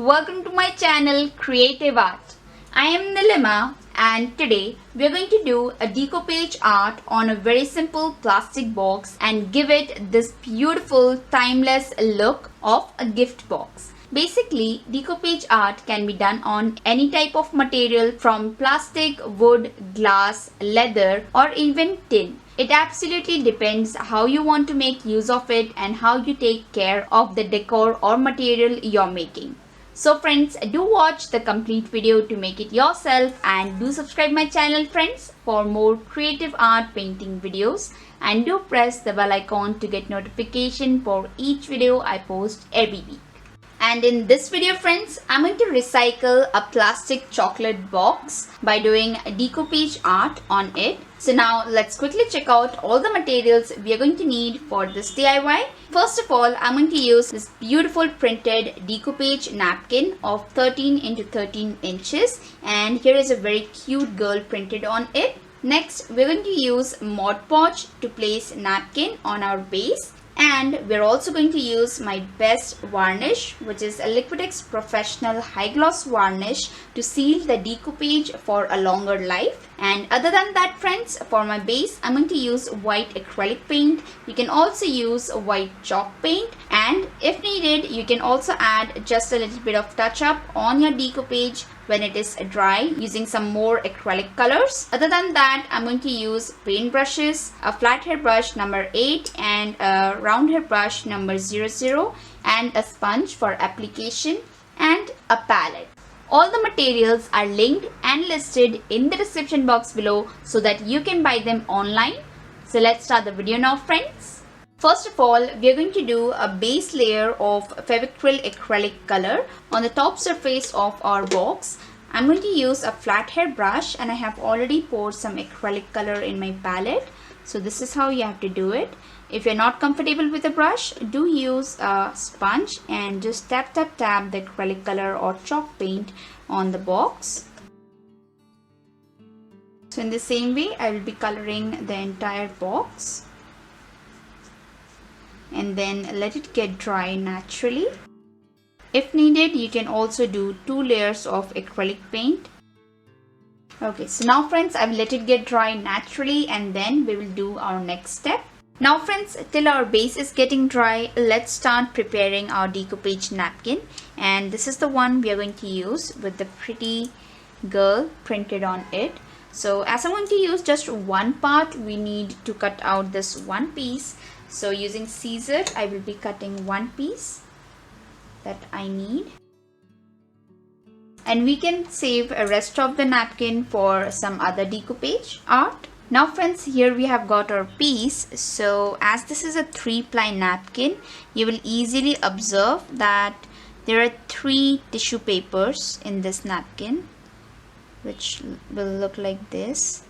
welcome to my channel Creative Art. I am Nilima and today we are going to do a decoupage art on a very simple plastic box and give it this beautiful timeless look of a gift box. Basically, decoupage art can be done on any type of material from plastic, wood, glass, leather or even tin. It absolutely depends how you want to make use of it and how you take care of the decor or material you're making. So friends, do watch the complete video to make it yourself and do subscribe my channel friends for more creative art painting videos, and do press the bell icon to get notification for each video I post every week. And in this video friends, I'm going to recycle a plastic chocolate box by doing decoupage art on it. So now let's quickly check out all the materials we are going to need for this DIY. First of all, I'm going to use this beautiful printed decoupage napkin of 13 into 13 inches, and here is a very cute girl printed on it. Next, we're going to use Mod Podge to place napkin on our base. And we're also going to use my best varnish, which is a Liquitex Professional High Gloss Varnish, to seal the decoupage for a longer life. And other than that friends, for my base, I'm going to use white acrylic paint. You can also use white chalk paint, and if needed, you can also add just a little bit of touch up on your decoupage when it is dry using some more acrylic colors. Other than that, I'm going to use paint brushes, a flat hair brush number 8 and a round hair brush number 00, and a sponge for application, and a palette. All the materials are linked and listed in the description box below so that you can buy them online. So let's start the video now friends. First of all, we are going to do a base layer of Fevicryl acrylic color on the top surface of our box. I'm going to use a flat hair brush, and I have already poured some acrylic color in my palette. So this is how you have to do it. If you're not comfortable with a brush, do use a sponge and just tap the acrylic color or chalk paint on the box. So in the same way, I will be coloring the entire box. And then let it get dry naturally. If needed, you can also do 2 layers of acrylic paint. Okay, so now friends, I've let it get dry naturally, and then we will do our next step. Now friends, till our base is getting dry, let's start preparing our decoupage napkin. And this is the one we are going to use with the pretty girl printed on it. So as I'm going to use just one part, we need to cut out this one piece. So using scissors, I will be cutting one piece that I need. And we can save a rest of the napkin for some other decoupage art. Now friends, here we have got our piece. So as this is a 3-ply napkin, you will easily observe that there are 3 tissue papers in this napkin, which will look like this.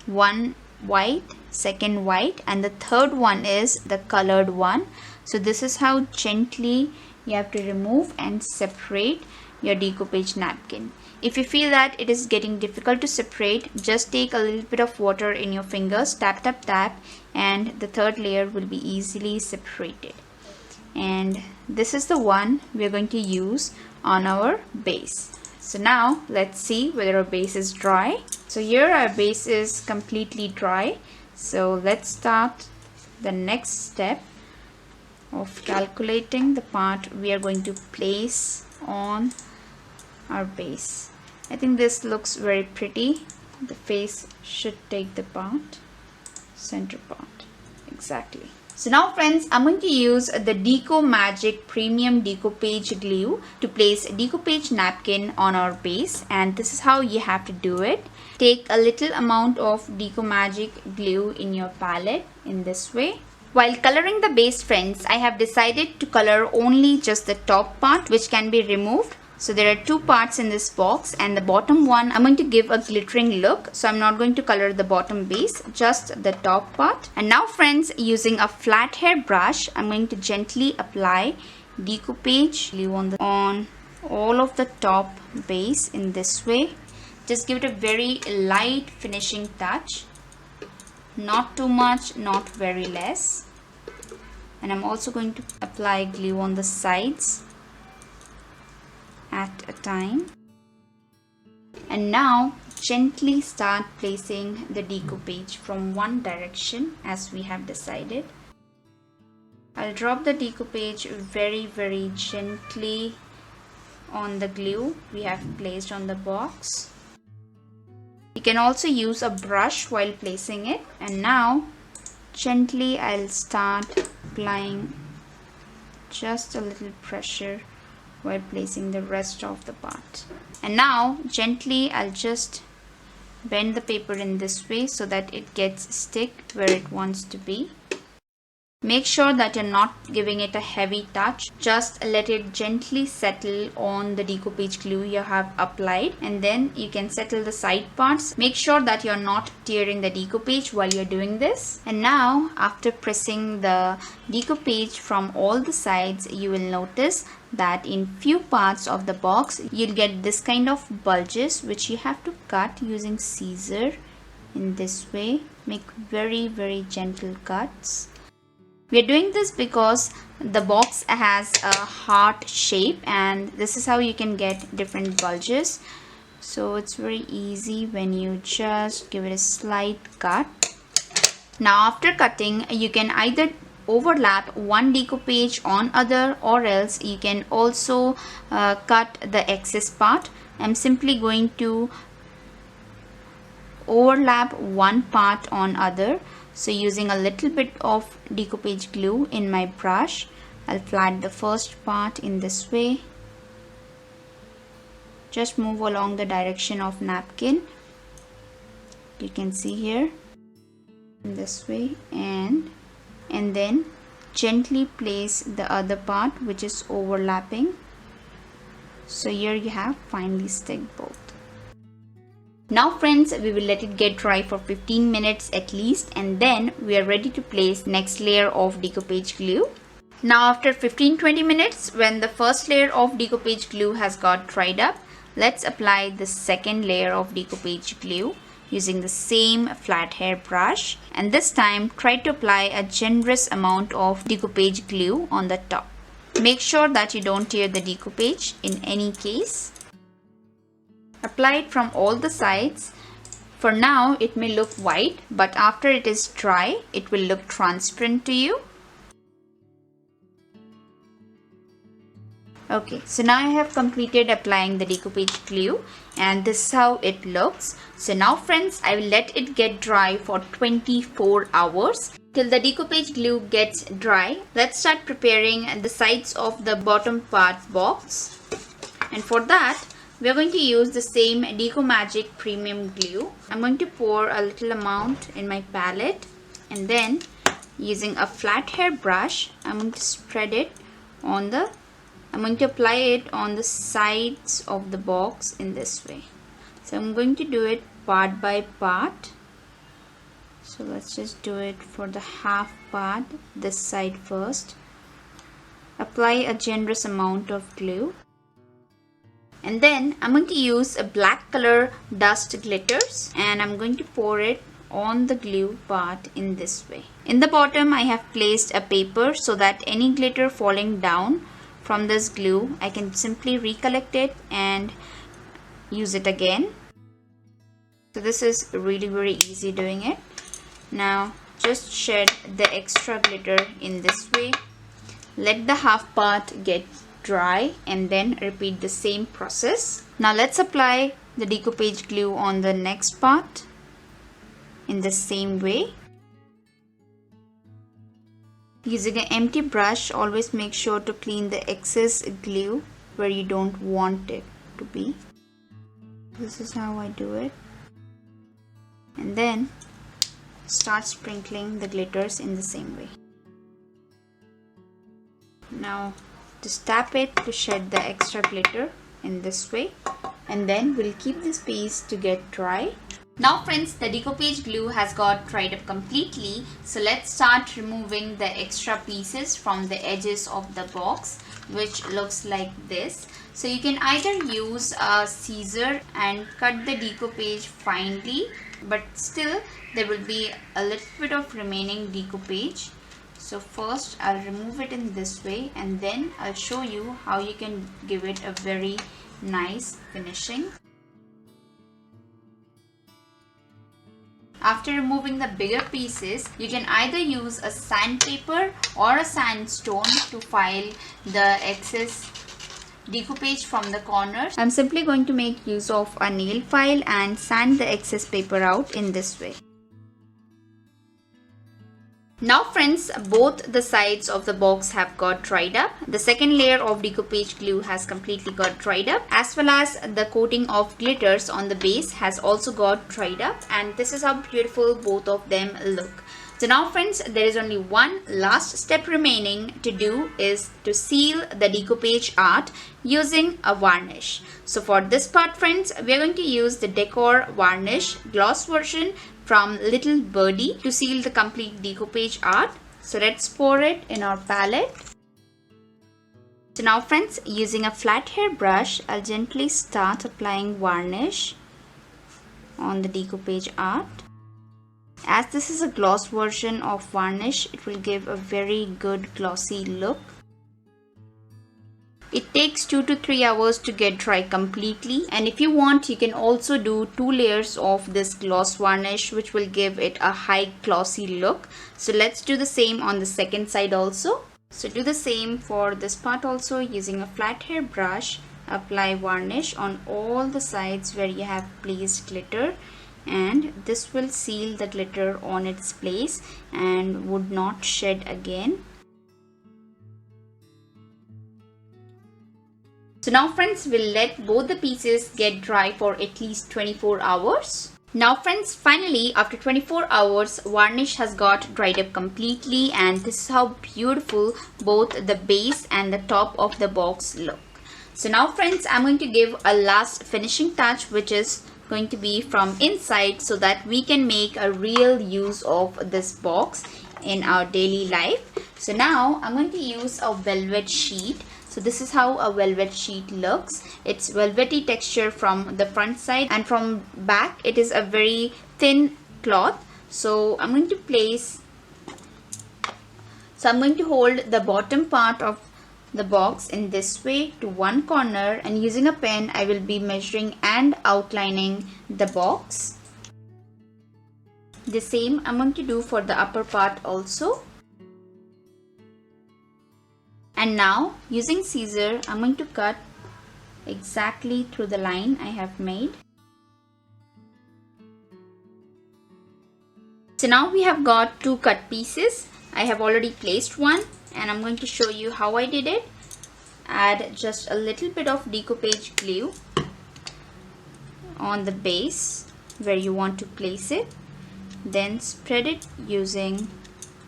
One white, second white, and the third one is the colored one. So this is how gently you have to remove and separate your decoupage napkin. If you feel that it is getting difficult to separate, just take a little bit of water in your fingers, tap, and the third layer will be easily separated. And this is the one we are going to use on our base. So now let's see whether our base is dry. So here our base is completely dry. So let's start the next step of calculating the part we are going to place on our base. I think this looks very pretty. The face should take the part, center part, exactly. So now friends, I'm going to use the Deco Magic Premium Decoupage Glue to place a decoupage napkin on our base, and this is how you have to do it. Take a little amount of Deco Magic glue in your palette in this way. While coloring the base friends, I have decided to color only just the top part, which can be removed. So there are 2 parts in this box, and the bottom one I'm going to give a glittering look. So I'm not going to color the bottom base, just the top part. And now friends, using a flat hair brush, I'm going to gently apply decoupage glue on all of the top base in this way. Just give it a very light finishing touch. Not too much, not very less. And I'm also going to apply glue on the sides. at a time. And now gently start placing the decoupage from one direction as we have decided. I'll drop the decoupage very gently on the glue we have placed on the box. You can also use a brush while placing it. And now gently I'll start applying just a little pressure while placing the rest of the part. And now gently I'll just bend the paper in this way so that it gets stick where it wants to be. Make sure that you're not giving it a heavy touch. Just let it gently settle on the decoupage glue you have applied, and then you can settle the side parts. Make sure that you're not tearing the decoupage while you're doing this. And now after pressing the decoupage from all the sides, you will notice that in few parts of the box you'll get this kind of bulges which you have to cut using scissor in this way. Make very gentle cuts. We are doing this because the box has a heart shape, and this is how you can get different bulges. So it's very easy when you just give it a slight cut. Now after cutting, you can either overlap one decoupage on other, or else you can also cut the excess part. I'm simply going to overlap one part on other. So using a little bit of decoupage glue in my brush, I'll flat the first part in this way. Just move along the direction of napkin. You can see here in this way, and then gently place the other part which is overlapping. So here you have finely stick both. Now friends, we will let it get dry for 15 minutes at least, and then we are ready to place next layer of decoupage glue. Now after 15-20 minutes, when the first layer of decoupage glue has got dried up, let's apply the second layer of decoupage glue using the same flat hair brush, and this time try to apply a generous amount of decoupage glue on the top. Make sure that you don't tear the decoupage in any case. Apply it from all the sides. For now it may look white, but after it is dry it will look transparent to you. Okay, so now I have completed applying the decoupage glue, and this is how it looks. So now friends, I will let it get dry for 24 hours. Till the decoupage glue gets dry, let's start preparing the sides of the bottom part box. And for that, we are going to use the same Deco Magic Premium Glue. I'm going to pour a little amount in my palette, and then using a flat hair brush, I'm going to spread it on the, I'm going to apply it on the sides of the box in this way. So I'm going to do it part by part. So let's just do it for the half part, this side first. Apply a generous amount of glue. And then I'm going to use a black color dust glitters, and I'm going to pour it on the glue part in this way. In the bottom I have placed a paper so that any glitter falling down from this glue, I can simply recollect it and use it again. So this is really very easy doing it. Now just shed the extra glitter in this way. Let the half part get dry and then repeat the same process. Now let's apply the decoupage glue on the next part in the same way. Using an empty brush, always make sure to clean the excess glue where you don't want it to be. This is how I do it. And then start sprinkling the glitters in the same way. Now just tap it to shed the extra glitter in this way, and then we'll keep this piece to get dry. Now friends, the decoupage glue has got dried up completely, so let's start removing the extra pieces from the edges of the box, which looks like this. So you can either use a scissor and cut the decoupage finely, but still there will be a little bit of remaining decoupage. So first I'll remove it in this way, and then I'll show you how you can give it a very nice finishing. After removing the bigger pieces, you can either use a sandpaper or a sandstone to file the excess decoupage from the corners. I'm simply going to make use of a nail file and sand the excess paper out in this way. Now friends, both the sides of the box have got dried up. The second layer of decoupage glue has completely got dried up, as well as the coating of glitters on the base has also got dried up, and this is how beautiful both of them look. So now friends, there is only one last step remaining to do, is to seal the decoupage art using a varnish. So for this part friends, we are going to use the Decore varnish gloss version from Little Birdie to seal the complete decoupage art. So let's pour it in our palette. So now friends, using a flat hair brush, I'll gently start applying varnish on the decoupage art. As this is a gloss version of varnish, it will give a very good glossy look. It takes 2 to 3 hours to get dry completely, and if you want, you can also do 2 layers of this gloss varnish, which will give it a high glossy look. So let's do the same on the second side also. So do the same for this part also. Using a flat hair brush, apply varnish on all the sides where you have placed glitter, and this will seal the glitter on its place and would not shed again. So now friends, we'll let both the pieces get dry for at least 24 hours. Now friends, finally after 24 hours, varnish has got dried up completely, and this is how beautiful both the base and the top of the box look. So now friends, I'm going to give a last finishing touch, which is going to be from inside, so that we can make a real use of this box in our daily life. So now I'm going to use a velvet sheet. So this is how a velvet sheet looks. It's velvety texture from the front side, and from back it is a very thin cloth. So I'm going to hold the bottom part of the box in this way to one corner, and using a pen I will be measuring and outlining the box. The same I'm going to do for the upper part also. And now using scissor, I'm going to cut exactly through the line I have made. So now we have got 2 cut pieces. I have already placed one, and I'm going to show you how I did it. Add just a little bit of decoupage glue on the base where you want to place it. Then spread it using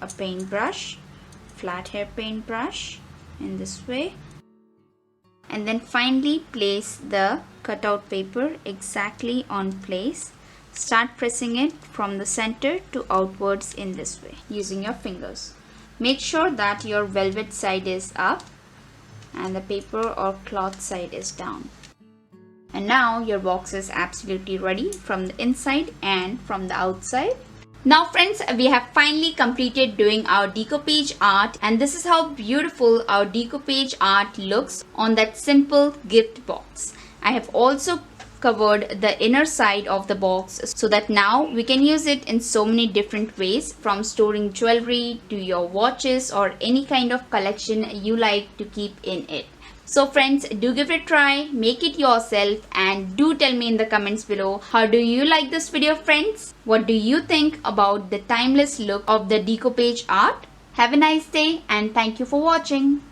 a paintbrush, flat hair paintbrush, in this way, and then finally place the cutout paper exactly on place. Start pressing it from the center to outwards in this way using your fingers. Make sure that your velvet side is up and the paper or cloth side is down. And now your box is absolutely ready from the inside and from the outside. Now friends, we have finally completed doing our decoupage art, and this is how beautiful our decoupage art looks on that simple gift box. I have also covered the inner side of the box so that now we can use it in so many different ways, from storing jewelry to your watches or any kind of collection you like to keep in it. So friends, do give it a try, make it yourself, and do tell me in the comments below, how do you like this video friends? What do you think about the timeless look of the decoupage art? Have a nice day and thank you for watching.